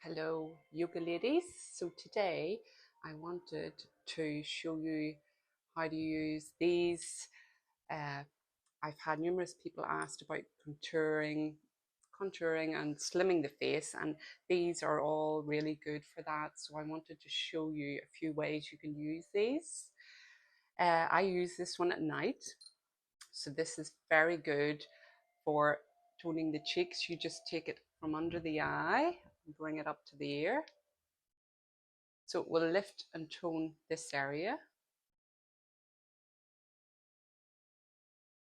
Hello yoga ladies. So today I wanted to show you how to use these. I've had numerous people asked about contouring and slimming the face, and these are all really good for that. So I wanted to show you a few ways you can use these. I use this one at night. So this is very good for toning the cheeks. You just take it from under the eye and bring it up to the ear. So it will lift and tone this area.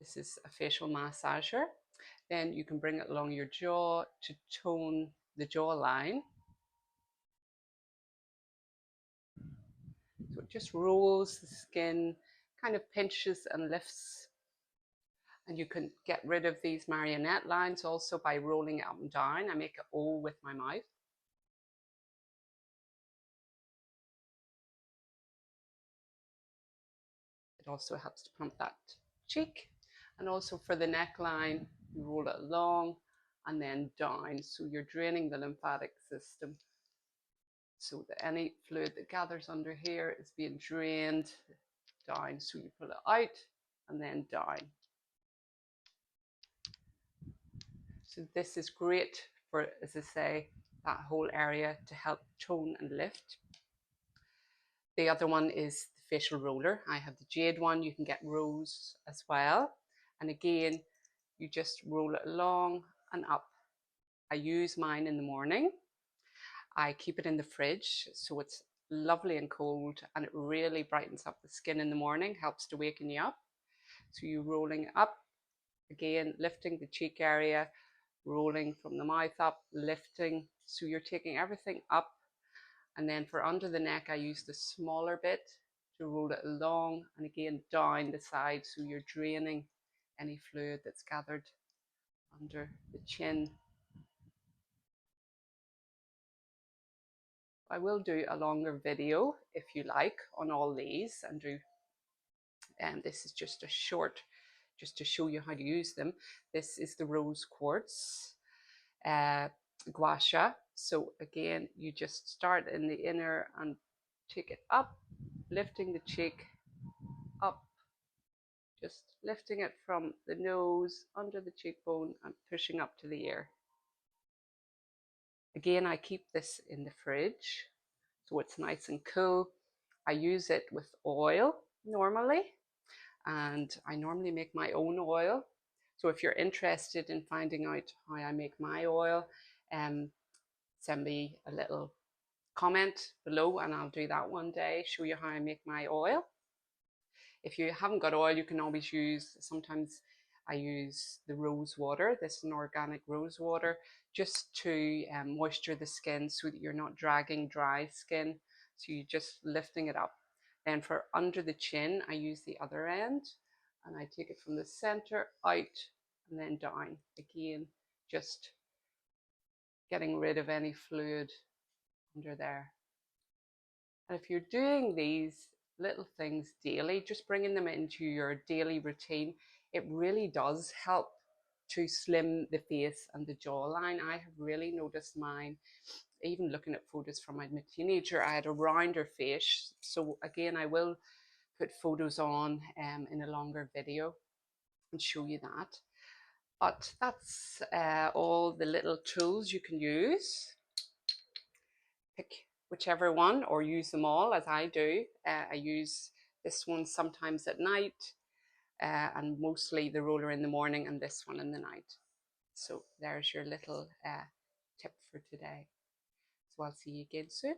This is a facial massager. Then you can bring it along your jaw to tone the jawline. So it just rolls the skin, kind of pinches and lifts. And you can get rid of these marionette lines also by rolling it up and down. I make an O with my mouth. It also helps to plump that cheek. And also for the neckline, you roll it along and then down. So you're draining the lymphatic system. So that any fluid that gathers under here is being drained down. So you pull it out and then down. So this is great for, as I say, that whole area to help tone and lift. The other one is the facial roller. I have the Jade one. You can get rose as well. And again, you just roll it along and up. I use mine in the morning. I keep it in the fridge so it's lovely and cold, and it really brightens up the skin in the morning, helps to waken you up. So you're rolling up, again, lifting the cheek area, rolling from the mouth up, lifting. So you're taking everything up. And then for under the neck, I use the smaller bit to roll it along and again down the side. So you're draining any fluid that's gathered under the chin. I will do a longer video if you like on all these and do, and this is just a short, just to show you how to use them. This is the rose quartz gua sha. So again, you just start in the inner and take it up, lifting the cheek up, just lifting it from the nose under the cheekbone and pushing up to the ear. Again, I keep this in the fridge so it's nice and cool. I use it with oil normally, and I normally make my own oil. So if you're interested in finding out how I make my oil, send me a little comment below and I'll do that one day, show you how I make my oil. If you haven't got oil, you can always use, sometimes I use the rose water. This is an organic rose water, just to moisture the skin so that you're not dragging dry skin. So you're just lifting it up. Then for under the chin, I use the other end and I take it from the center out and then down. Again, just getting rid of any fluid under there. And if you're doing these little things daily, just bringing them into your daily routine, it really does help to slim the face and the jawline. I have really noticed mine, even looking at photos from my teenager, I had a rounder face. So again, I will put photos on in a longer video and show you that. But that's all the little tools you can use. Pick whichever one or use them all as I do. I use this one sometimes at night and mostly the roller in the morning and this one in the night. So there's your little tip for today. So I'll see you again soon.